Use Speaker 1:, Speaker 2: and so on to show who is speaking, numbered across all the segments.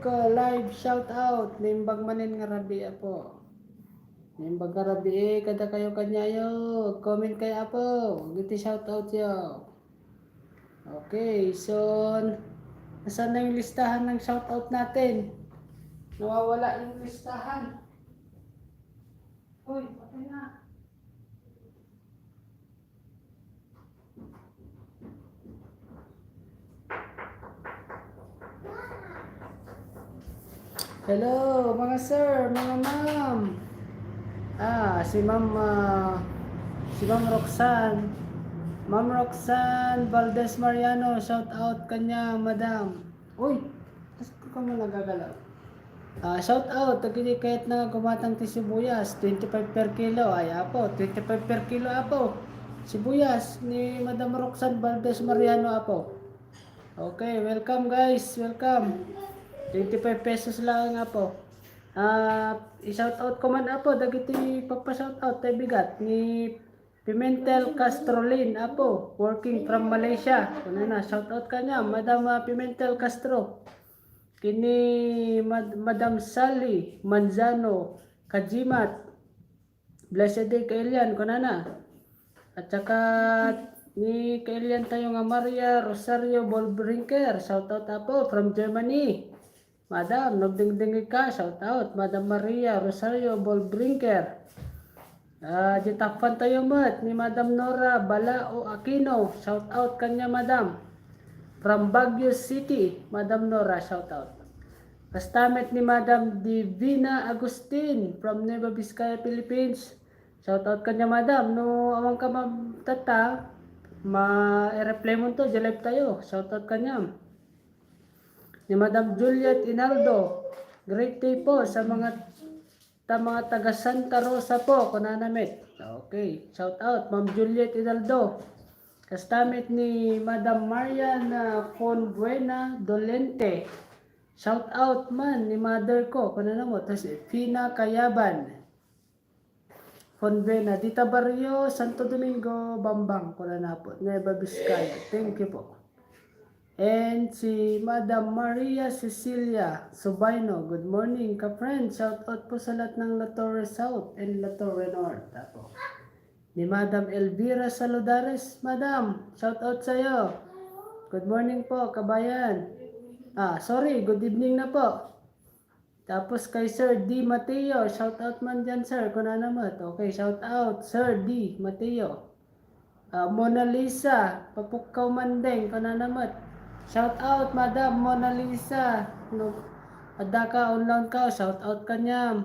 Speaker 1: live shout out nimbag manin nga rabi apo. Nimbag nga rabi kada kayo kanyayo. Comment kayo apo. Giti shout out yo. Okay, so nasaan na yung listahan ng shout out natin? Nawawala yung listahan. Uy, patay na. Hello mga sir, mga ma'am. Si Ma'am Roxanne. Ma'am Roxanne Valdez Mariano, shout out kanya, madam. Uy, tas ko ka mo nagagalaw. Shout out, tagili kahit na gumatang ti sibuyas, 25 per kilo. Ay apo, 25 per kilo apo. Sibuyas ni Madam Roxanne Valdez Mariano apo. Okay, welcome guys, welcome. 25 pesos lang apo. I-shout out ko man apo, dagiti pagpa-shout out tay bigat ni Pimentel Castrolin apo, working from Malaysia. Kuno na shout out kanya, Madam Pimentel Castro. Kini Madam Sally Manzano Kajimat. Blessed day Kailian kuno na. At saka ni Kailian tayo nga Maria Rosario Bolbrinker, shout out apo from Germany. Madam, nagdingdingi ka, shout out, Madam Maria Rosario Bolbrinker. Jitakpan tayo mat ni Madam Nora Balao Aquino, shout out kanya Madam. From Baguio City, Madam Nora, shout out. Kastamit ni Madam Divina Agustin from Nueva Vizcaya, Philippines. Shout out kanya Madam, no awang ka tata, ma-reply mo to, jalib tayo, shout out kanya. Ni Madam Juliet Inaldo, great day po sa mga taga Santa Rosa po, kunanamit. Okay, shout out Ma'am Juliet Inaldo. Kastamit ni Madam Marian Fonbuena Dolente. Shout out man ni mother ko, kunanamot. Tapos Fina Kayaban. Fonbuena, Dita Barrio, Santo Domingo, Bambang, kunanapot. Nueva Vizcaya. Thank you po. And si Madam Maria Cecilia Subaino, good morning ka-friend. Shout out po sa lahat ng La Torre South and La Torre North. Ako. Ni Madam Elvira Saludares, Madam, shout out sa iyo. Good morning po, kabayan. Good evening na po. Tapos kay Sir D. Mateo, shout out man dyan sir, kung ano naman. Okay, shout out Sir D. Mateo. Mona Lisa, Papukaw Mandeng, kung ano naman. Shout out Madam Mona Lisa. No, ada ka online ka, shout out kanya.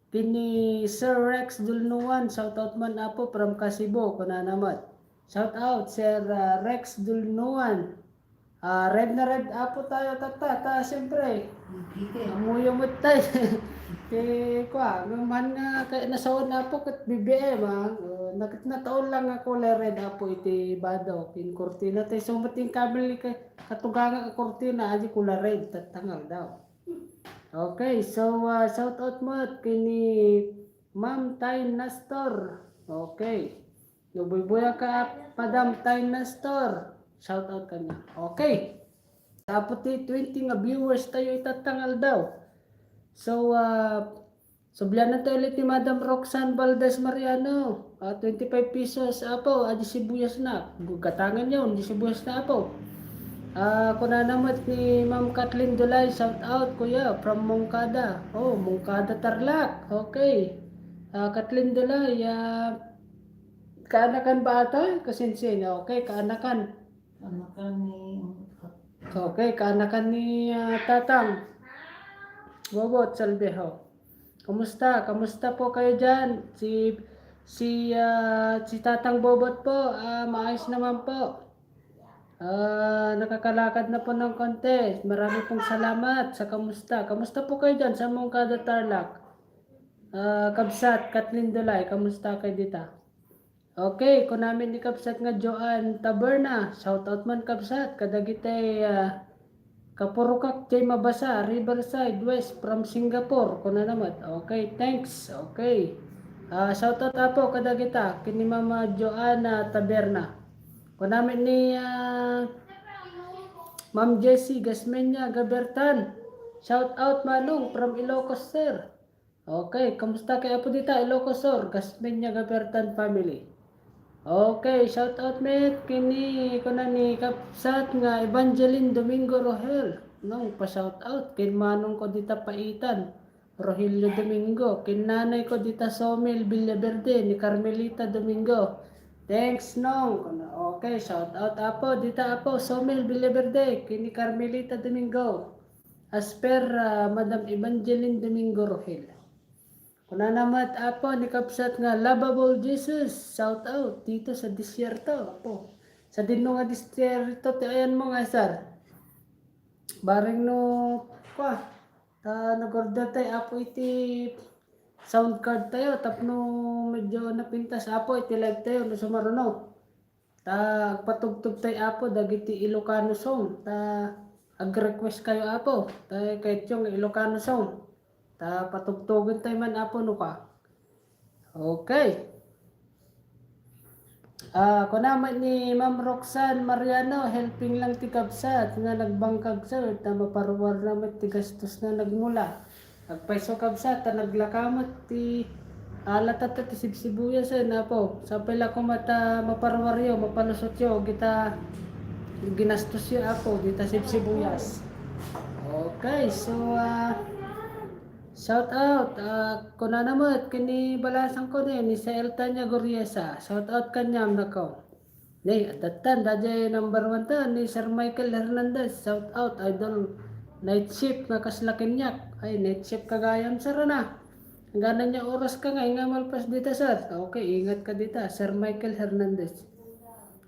Speaker 1: Kini Sir Rex Dulnuan, shout out man apo from Kasibo, kuna naman. Shout out Sir Rex Dulnuan. Red na red apo tayo tata, siyempre. Amuyo mo tayo. Gaman nga kay nasaon apo kat BBM nakataon lang ako red apo iti bado kin kurtina tay sumating kabel kay katugang ka kurtina aji kula red tatangal daw. Okay, so shout out mo kini Ma'am Tay Nastor. Okay. Nubuy-buya ka Madam Tay Nastor. Shout out kanya. Okay. Tapos 20 nga viewers tayo itatangal daw. So, sublian na tayo ulit ni Madam Roxanne Valdez Mariano. 25 pesos apo, adi sibuyas na. Gatangan yun, di sibuyas na apo. Kuna naman ni Ma'am Kathleen Dulay, shout out kuya, from Mongkada. Oh, Mongkada Tarlac. Okay. Kathleen Dulay, kaanakan ba ito? Kasinsin, okay, kaanakan. Okay, kaanakan ni Tatang. Bobot Salveho. Kamusta? Kamusta po kayo dyan? Si Tatang Bobot po, maayos naman po. Nakakalakad na po ng konti. Marami pong salamat sa kamusta. Kamusta po kayo dyan sa Mongkada Tarlac? Kabsat, Kathleen Dulay, kamusta kayo dito? Okay, kung namin ni Kabsat nga Joan Taberna, shoutout man Kabsat, kadagitay Kapurukak Jay Mabasa, Riverside West from Singapore, kung na naman. Okay, thanks. Okay. Shoutout apo kada kita kini Mama Joanna Taberna. Kung namin ni Ma'am Jessie Gasmeña Gabertan. Shout out Malung from Ilocos sir. Okay, kamusta kay Apo dita Ilocos sir, Gasmeña Gabertan family. Okay, shout out mate kini ko na ni kapsat nga Evangeline Domingo Rohel. Nung pa shout out kin manong ko dita paitan. Rogelio Domingo, kin nanay ko dita Somil Villaverde ni Carmelita Domingo. Thanks nong. Okay, shout out Apo dita Apo Somil Villaverde kini Carmelita Domingo. As per Madam Evangeline Domingo Rohel. Kuna naman Apo ni kapsat nga Lovable Jesus, shout out dito sa disyerto Apo. Sa dinno nga disyerto ti ayan mo nga sir. Baring no pa nag-order tayo Apo iti sound card tayo tapno medyo napintas Apo iti live tayo no sumaruno. Ta patugtog tayo Apo dagiti Ilocano song. Ta ag-request kayo Apo. Ta kahit yung Ilocano song. Ta patugtogin tayo man Apo no ka. Okay. Ako naman ni Ma'am Roxanne Mariano, helping lang ti kabsat nga nagbangkag sir, ta maparwar naman ti gastos na nagmula. Agpaiso kabsat, ta naglakamot ti alata ta ti sibsibuyas na po. Sa pala ko mata maparwaryo, mapalusot yo, kita ginastos yo ako, kita sibsibuyas. Okay, so shout out kuna naman kini balasan ko ni sa Eltanya Goriesa. Shout out kanyam nako. Ni atatan dadya number 1 ta ni Sir Michael Hernandez. Shout out idol night shift nga kaslakinyak. Ay night shift kagayam sir na. Gana niya oras ka nga malpas dito sir. Okay, ingat ka dito Sir Michael Hernandez.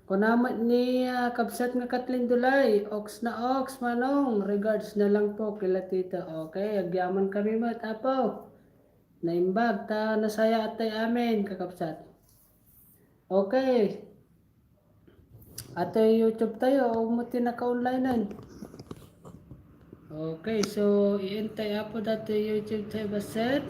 Speaker 1: Kunamat ni kabsat nga Kathleen Dulay, ox na ox manong, regards na lang po kila tita. Okay, agyaman kami mat Apo. Naimbag ta nasaya atay amin kakabsat. Okay. Atay YouTube tayo, umuti na ka-online. Okay, so iintay Apo dati YouTube tayo baset.